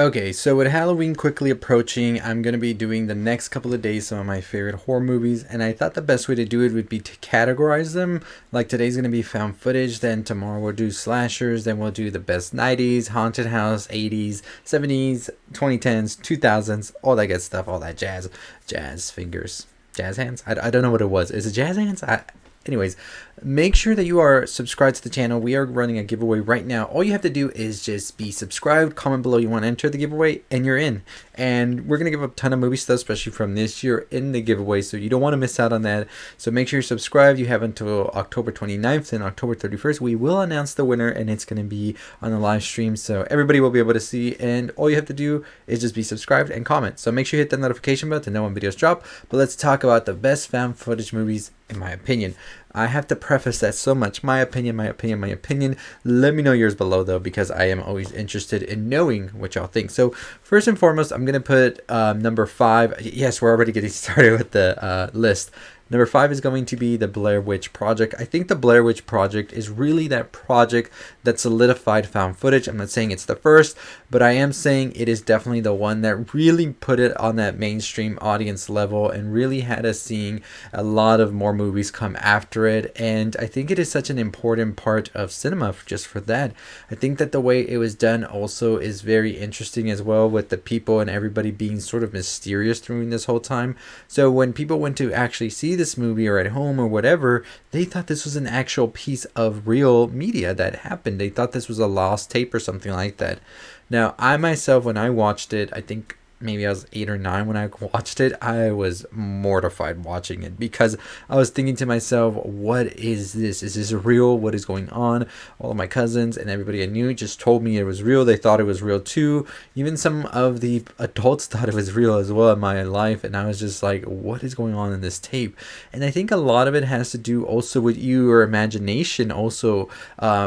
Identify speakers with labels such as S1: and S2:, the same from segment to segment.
S1: Okay, so with Halloween quickly approaching, I'm going to be doing the next couple of days some of my favorite horror movies, and I thought the best way to do it would be to categorize them. Like today's going to be found footage, then tomorrow we'll do slashers, then we'll do the best 90s, haunted house, 80s, 70s, 2010s, 2000s, all that good stuff, all that jazz fingers, jazz hands? I don't know what it was. Is it jazz hands? Anyways, make sure that you are subscribed to the channel. We are running a giveaway right now. All you have to do is just be subscribed, comment below you want to enter the giveaway, and you're in. And we're going to give a ton of movie stuff, especially from this year, in the giveaway, so you don't want to miss out on that. So make sure you're subscribed. You have until October 29th and October 31st. We will announce the winner, and it's going to be on the live stream, so everybody will be able to see. And all you have to do is just be subscribed and comment. So make sure you hit that notification bell to know when videos drop. But let's talk about the best found footage movies, in my opinion. I have to preface that so much. My opinion. Let me know yours below, though, because I am always interested in knowing what y'all think. So first and foremost, I'm going to put number 5. Yes, we're already getting started with the list. Number 5 is going to be the Blair Witch Project. I think the Blair Witch Project is really that project that solidified found footage. I'm not saying it's the first, but I am saying it is definitely the one that really put it on that mainstream audience level and really had us seeing a lot of more movies come after it. And I think it is such an important part of cinema just for that. I think that the way it was done also is very interesting as well, with the people and everybody being sort of mysterious during this whole time. So when people went to actually see this movie or at home or whatever, they thought this was an actual piece of real media that happened. They thought this was a lost tape or something like that. Now, I myself, when I watched it, I think maybe I was 8 or 9 when I watched it, I was mortified watching it because I was thinking to myself, what is this? Is this real? What is going on? All of my cousins and everybody I knew just told me it was real. They thought it was real too. Even some of the adults thought it was real as well in my life, and I was just like, what is going on in this tape? And I think a lot of it has to do also with your imagination also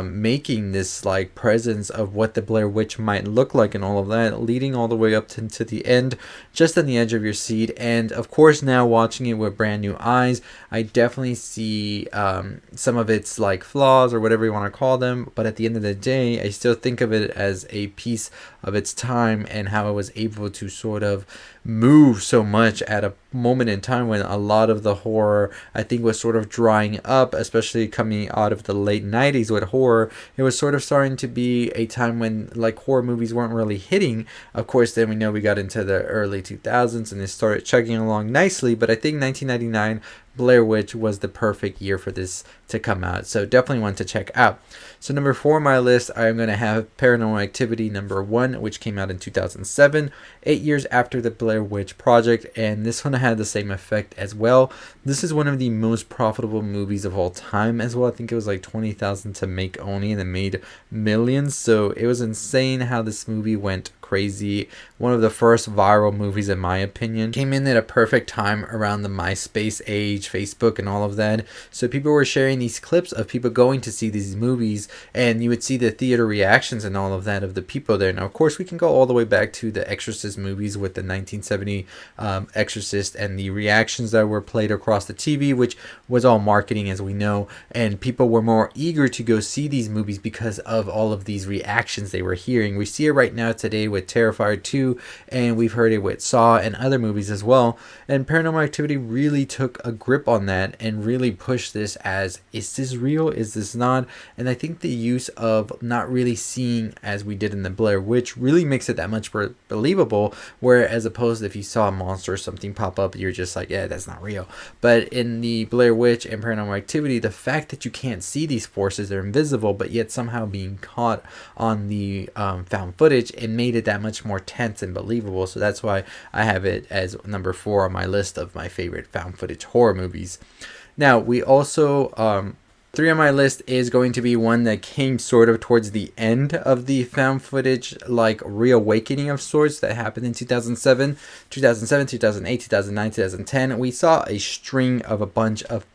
S1: making this like presence of what the Blair Witch might look like and all of that, leading all the way up to the end, just on the edge of your seat. And of course, now watching it with brand new eyes, I definitely see some of its like flaws or whatever you want to call them, but at the end of the day, I still think of it as a piece of its time and how it was able to sort of move so much at a moment in time when a lot of the horror, I think, was sort of drying up, especially coming out of the late 90s with horror. It was sort of starting to be a time when like horror movies weren't really hitting. Of course, then we know we got into the early 2000s and it started chugging along nicely, but I think 1999 Blair Witch was the perfect year for this to come out, so definitely one to check out. So number 4 on my list, I'm going to have Paranormal Activity number 1, which came out in 2007, 8 years after the Blair Witch Project, and this one had the same effect as well. This is one of the most profitable movies of all time as well. I think it was like 20,000 to make only, and it made millions, so it was insane how this movie went crazy. One of the first viral movies, in my opinion. Came in at a perfect time around the MySpace age, Facebook and all of that. So people were sharing these clips of people going to see these movies, and you would see the theater reactions and all of that of the people there. Now, of course, we can go all the way back to the Exorcist movies with the 1970 Exorcist and the reactions that were played across the TV, which was all marketing, as we know. And people were more eager to go see these movies because of all of these reactions they were hearing. We see it right now today with Terrifier 2, and we've heard it with Saw and other movies as well. And Paranormal Activity really took a grip on that and really pushed this as, is this real? Is this not? And I think the use of not really seeing as we did in the Blair Witch really makes it that much more believable, where as opposed to if you saw a monster or something pop up, you're just like, yeah, that's not real. But in the Blair Witch and Paranormal Activity, the fact that you can't see these forces, they're invisible, but yet somehow being caught on the found footage, it made it that much more tense and believable. So that's why I have it as number 4 on my list of my favorite found footage horror movies. Now, we also 3 on my list is going to be one that came sort of towards the end of the found footage, like reawakening of sorts, that happened in 2007, 2008, 2009, 2010. We saw a string of a bunch of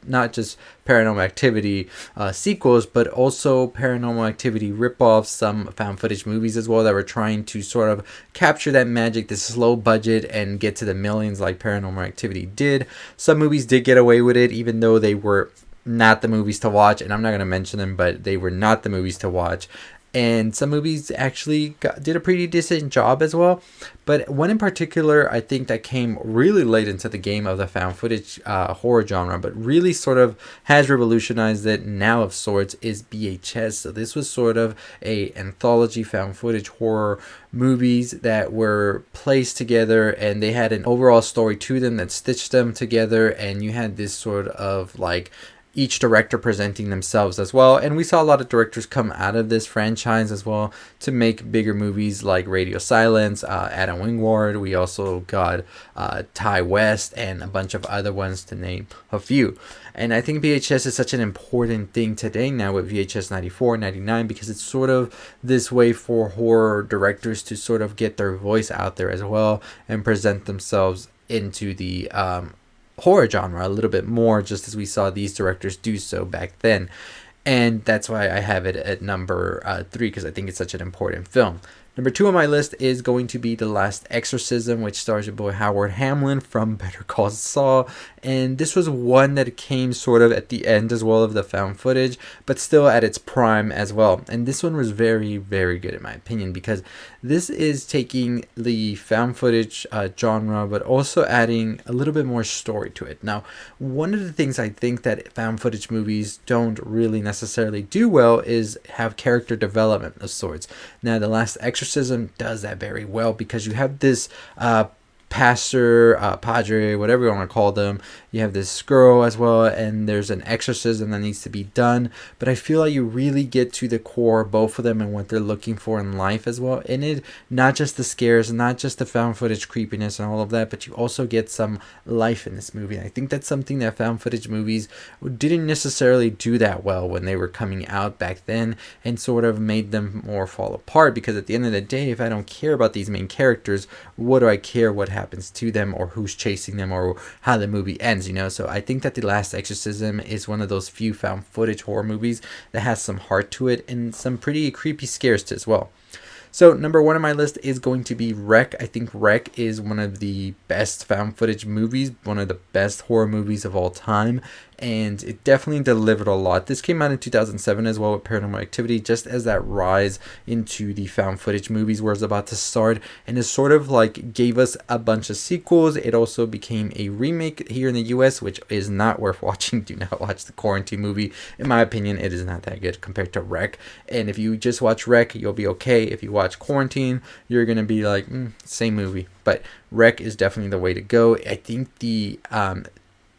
S1: not just Paranormal Activity sequels, but also Paranormal Activity ripoffs, some found footage movies as well that were trying to sort of capture that magic, this slow budget, and get to the millions like Paranormal Activity did. Some movies did get away with it, even though they were not the movies to watch, and I'm not going to mention them, but they were not the movies to watch. and some movies actually did a pretty decent job as well. But one in particular, I think that came really late into the game of the found footage horror genre, but really sort of has revolutionized it now of sorts, is VHS. So this was sort of a anthology found footage horror movies that were placed together, and they had an overall story to them that stitched them together, and you had this sort of like each director presenting themselves as well. And we saw a lot of directors come out of this franchise as well to make bigger movies like Radio Silence, Adam Wingard. We also got Ty West and a bunch of other ones, to name a few. And I think VHS is such an important thing today now with VHS 94, 99, because it's sort of this way for horror directors to sort of get their voice out there as well and present themselves into the horror genre a little bit more, just as we saw these directors do so back then. And that's why I have it at number 3, because I think it's such an important film. Number 2 on my list is going to be The Last Exorcism, which stars your boy Howard Hamlin from Better Call Saul. And this was one that came sort of at the end as well of the found footage, but still at its prime as well. And this one was very, very good in my opinion, because this is taking the found footage genre, but also adding a little bit more story to it. Now, one of the things I think that found footage movies don't really necessarily do well is have character development of sorts. Now, The Last Exorcism does that very well, because you have this pastor, padre, whatever you want to call them. You have this girl as well, and there's an exorcism that needs to be done. But I feel like you really get to the core of both of them and what they're looking for in life as well. And it, not just the scares, not just the found footage creepiness and all of that, but you also get some life in this movie. And I think that's something that found footage movies didn't necessarily do that well when they were coming out back then, and sort of made them more fall apart. Because at the end of the day, if I don't care about these main characters, what do I care what happens to them, or who's chasing them, or how the movie ends, you know? So I think that The Last Exorcism is one of those few found footage horror movies that has some heart to it and some pretty creepy scares as well. So number 1 on my list is going to be Wreck. I think Wreck is one of the best found footage movies, one of the best horror movies of all time, and it definitely delivered a lot. This came out in 2007 as well with Paranormal Activity, just as that rise into the found footage movies was about to start, and it sort of like gave us a bunch of sequels. It also became a remake here in the US, which is not worth watching. Do not watch the Quarantine movie. In my opinion, it is not that good compared to Wreck. And if you just watch Wreck, you'll be okay. If you watch Quarantine, you're gonna be like, same movie. But Wreck is definitely the way to go. I think the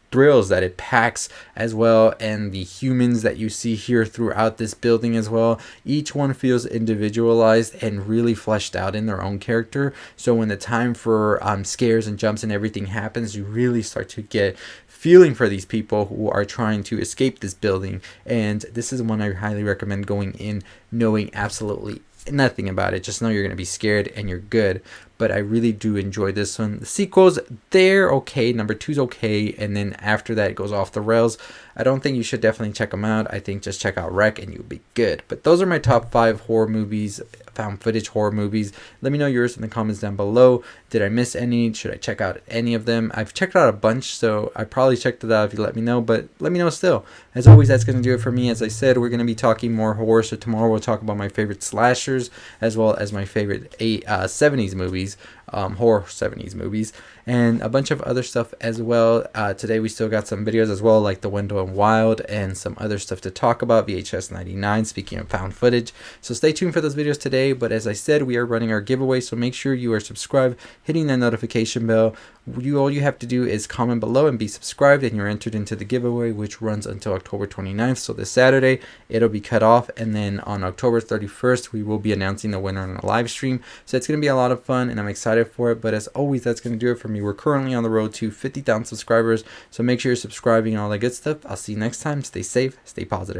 S1: thrills that it packs as well, and the humans that you see here throughout this building as well, each one feels individualized and really fleshed out in their own character. So when the time for scares and jumps and everything happens, you really start to get feeling for these people who are trying to escape this building. And this is one I highly recommend going in knowing absolutely nothing about it. Just know you're going to be scared and you're good. But I really do enjoy this one. The sequels, they're okay. Number 2's okay, and then after that it goes off the rails. I don't think you should definitely check them out. I think just check out Wreck and you'll be good. But those are my top 5 horror movies, found footage horror movies. Let me know yours in the comments down below. Did I miss any? Should I check out any of them? I've checked out a bunch, so I probably checked it out if you let me know, but let me know still. As always, that's going to do it for me. As I said, we're going to be talking more horror, so tomorrow we'll talk about my favorite slashers as well as my favorite 70s movies. Horror 70s movies, and a bunch of other stuff as well. Today we still got some videos as well, like The Window and Wild, and some other stuff to talk about, VHS 99, speaking of found footage. So stay tuned for those videos today. But as I said, we are running our giveaway, so make sure you are subscribed, hitting that notification bell. All you have to do is comment below and be subscribed, and you're entered into the giveaway, which runs until October 29th. So this Saturday it'll be cut off, and then on October 31st we will be announcing the winner on a live stream. So it's going to be a lot of fun, and I'm excited for it. But as always, that's going to do it for me. We're currently on the road to 50,000 subscribers, so make sure you're subscribing and all that good stuff. I'll see you next time. Stay safe, stay positive.